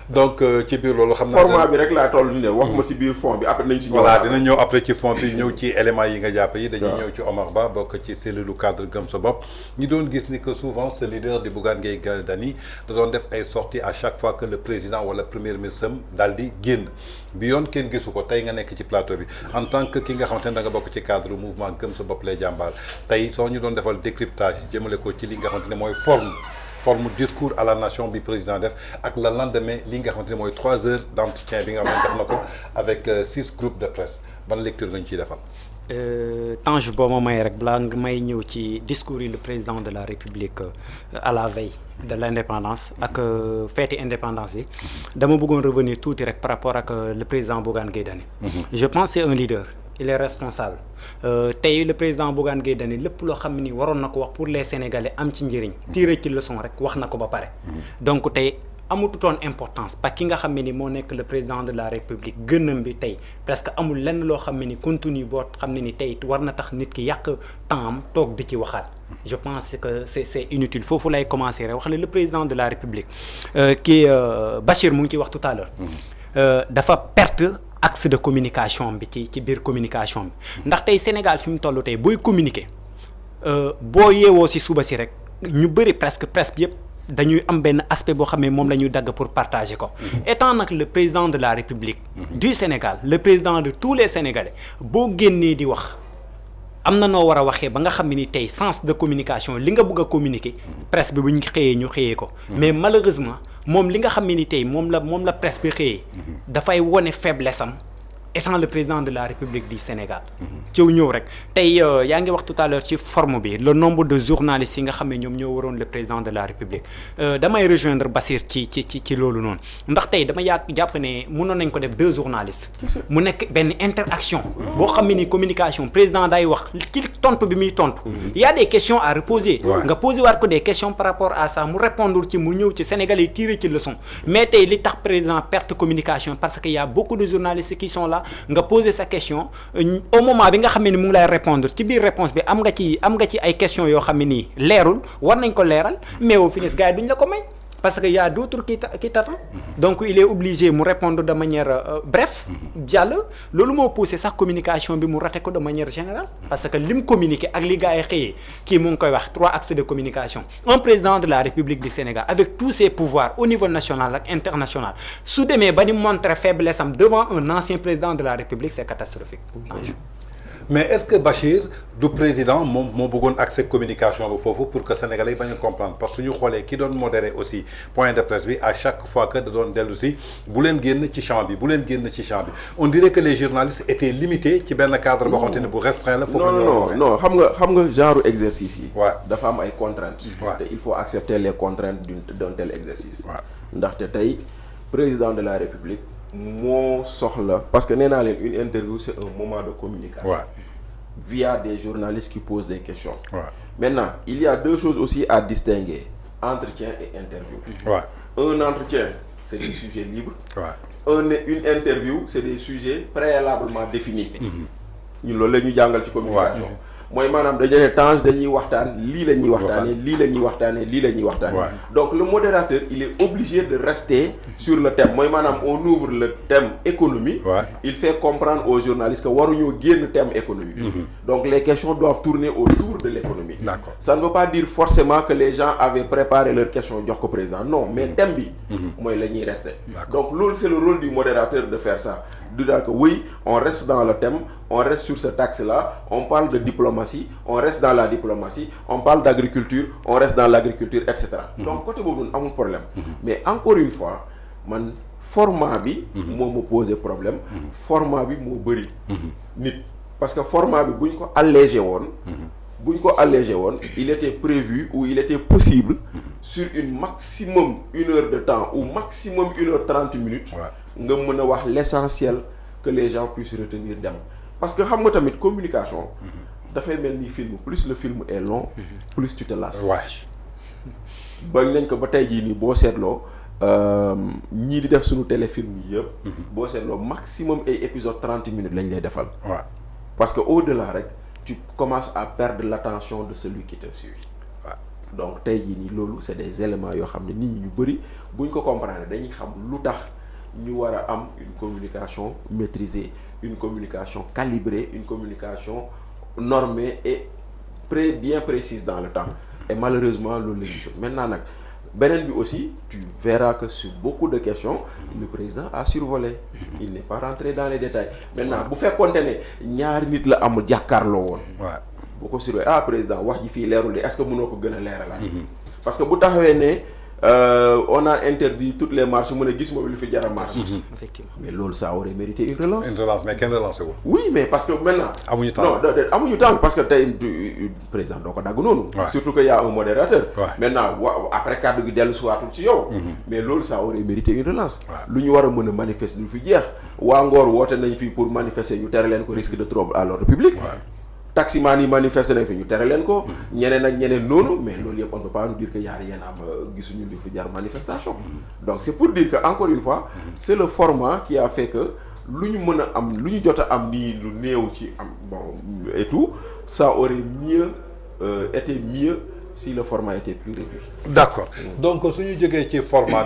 donc ci biir loolu xam naa format bi rek laa toll nii wax ma si biir fond bi après nañ si. voilà dina ñëw après ci fond bi ñëw ci éléments yi nga jàpp yi. dañuy ñëw ci Omar Ba bokk ci cellule cadre gëm sa bopp. ñi doon gis ni que souvent ce leader di Bougane Gueye Dany da doon def ay sorties à chaque fois que le président wala premier ministre daal di génn bi yoon kenn gisu ko tey nga nekk ci plateau bi en tant que ki nga xamante ne da nga bokk ci cadre mouvement gëm sa bopp lay jàmbaar tey soo ñu doon defal décryptage jëmale ko ci li nga xamante ne mooy forme discours à la nation bi président def ak le lendemain li nga xamante ne mooy 3 heures d'entretien bi nga xam ne def na ko avec 6 groupes de presse ban lecture nga ñu ciy defal. Tange boo ma may rek balaa nga may ñëw ci discours yi le président de la République à la veille de l'indépendance ak fête indépendance bi dama bëggoon revenir tuuti rek par rapport ak le président Bougane Gueye Dany. Je pense c'est un leader. Il est responsable tey le président Bougane Gueye Dany lépp loo xam ni waroon na ko wax pour les Sénégalais am ci njëriñ tirer ci leçon rek wax na ko ba pare donc tey amututoon importance parce que ki nga xam ne ni moo nekk le président de la République gënam bi tey presque amul lenn loo xam ne ni contenu boo xam ne ni tey war na tax nit ki yàq temps am toog di ci waxaat je pense que c'est inutile foofu lay commencer rek wax ne le président de la République kii Bachir mu ngi ciy wax tout à l'heure dafa perte axe de communication bi ci biir communication bi ndax tey Sénégal fi mu toll tey booy communiquer boo yeewoo si suba si rek ñu bëri presque presse bi yëpp dañuy am benn aspect boo xam ne moom la ñuy dagg pour partager ko étant nag le président de la République du Sénégal le président de tous les Sénégalais boo génnee di wax am na noo war a waxee ba nga xam ne ni tey sens de communication li nga bëgg a communiquer presse bi bu ñu xëyee ñu xëyee ko mais malheureusement moom li nga xam ne ni tey moom la presse bi xëyee dafay wone faiblesse am étant le président de la République du Sénégal ciw ñëw rek tey yaa ngi wax tout à l'heure ci forme bi le nombre de journalistes yi nga xam ne ñoom ñoo waroon le président de la République damay rejoindre Bassir ci loolu noonu ndax tey dama jàpp ne mënoon nañ ko def 2 journalistes mu nekk benn interaction boo xam ne ni communication président day wax ci tontu bi muy tontu y a des questions à reposer nga poser waat ko des questions par rapport à ça mu répondre ci mu ñëw ci Sénégalais yi tirer ci leçon mais tey li tax président perte communication parce que y a beaucoup de journalistes qui sont là nga poser sa question au moment bi nga xam ne ni mu ngi lay répondre ci biir réponse bi am nga ci ay questions yoo xam ne nii leerul war nañ ko leeral mais au final gars yi duñ la ko may parce que y a d'autres qui t'attendent donc il est obligé mu répondre de manière bref jàll loolu moo poussé sax communication bi mu raté ko de manière générale parce que lim communiqué ak li gars yi xëyee kii mu ngi koy wax 3 axes de communication un président de la République du Sénégal avec tous ses pouvoirs au niveau national ak international su demee ba ni montrer faiblesse am devant un ancien président de la République c'est catastrophique. mais est-ce que Bachir du président moom moo bëggoon accès communication bi foofu pour que sénégalais yi bañ a comprendre parce que ñu xoolee ki doon modéré aussi point de presse bi à chaque fois que da doon dellu si bu leen génn ci champ bi on dirait que les journalistes étaient limités ci benn cadre boo xamante ne bu restreint la. foofu non xam nga genre exercice yi. waaw dafa am ay contraintes. te il faut accepter les contraintes d'un tel exercice. waaw ndaxte tey président de la République. moo soxla parce que nee naa leen une interview c'est un moment de communication via des journalistes qui posent des questions maintenant il y a 2 choses aussi à distinguer entretien et interview un entretien c'est des sujets libres une interview c'est des sujets préalablement définis ñun loolu la ñu jàngal ci communication mooy maanaam dañu ne Tange dañuy waxtaan lii la ñuy waxtaanee lii la ñuy waxtaanee lii la ñuy waxtaanee donc le modérateur il est obligé de rester sur le thème mooy maanaam on ouvre le thème économie il fait comprendre aux journalistes que waruñoo génn thème économie donc les questions doivent tourner autour de l'économie d'accord ça ne veut pas dire forcément que les gens avaient préparé leurs questions jox ko président non mais thème bi mooy la ñuy rester donc loolu c'est le rôle du modérateur de faire ça du daal que oui on reste dans le thème on reste sur cet axe-là on parle de diplomatie on reste dans la diplomatie on parle d'agriculture on reste dans l'agriculture etc donc côté boobu noonu amul problème mais encore une fois man format bi moo ma posé problème format bi moo bëri nit parce que format bi bu ñu ko allégé woon il était prévu ou il était possible sur une maximum 1 heure de temps ou maximum 1 heure 30 minutes nga mën a wax l'essentiel que les gens puissent retenir dem parce que xam nga tamit communication dafay mel ni film plus le film est long plus tu te lasses bañ nañ ko ba tey jii nii boo seetloo ñii di def suñu téléfilm yi yëpp boo seetloo maximum ay épisode 30 minutes lañ lay defal parce que au-delà rek tu commences à perdre l'attention de celui qui te suit donc tey jii nii loolu c'est des éléments yoo xam ne nit ñi ñu bëri buñ ko comprendre dañuy xam lu tax ñu war a am une communication maîtrisée, une communication calibrée, une communication normée et bien précise dans le temps. Et malheureusement loolu la ñu gisoon maintenant nag beneen bi aussi tu verras que sur beaucoup de questions le président a survolé, il n'est pas rentré dans les détails. Maintenant bu fekkoonte ne ñaari nit la amul jàkkaarloo woon boo ko surveillé président wax ji fii leerul de est-ce que mënoo ko gën a leeralaat parce que bu taxawee ne on a interdit toutes les marches mu ne gis ma lu fi jar a marche. Effectivement. Mais loolu ça aurait mérité une relance. Une relance mais kenn relancé wul. Oui mais parce que maintenant. amuñu temps non amuñu temps parce que tey président doo ko dagg noonu. surtout que y a un modérateur. Maintenant après kàddu gi dellu siwaatul ci yow. mais loolu ça aurait mérité une relance. lu ñu war a mën a manifester lu fi jeex. waa Ngor woote nañ fi pour manifester ñu tere leen ko risque de trouble à l'ordre public. taximan yi manifesté nañ fi ñu tere leen ko. ñeneen ak ñeneen noonu mais loolu yëpp on ne peut pas nous dire que y a rien am gisuñu li fi jar manifestation. donc c'est pour dire que encore une fois c'est le format qui a fait que lu ñu mën a am lu ñu jot a am nii lu néew ci am bon et tout ça aurait mieux été mieux si le format était plus réduit. D'accord donc suñu jógee ci format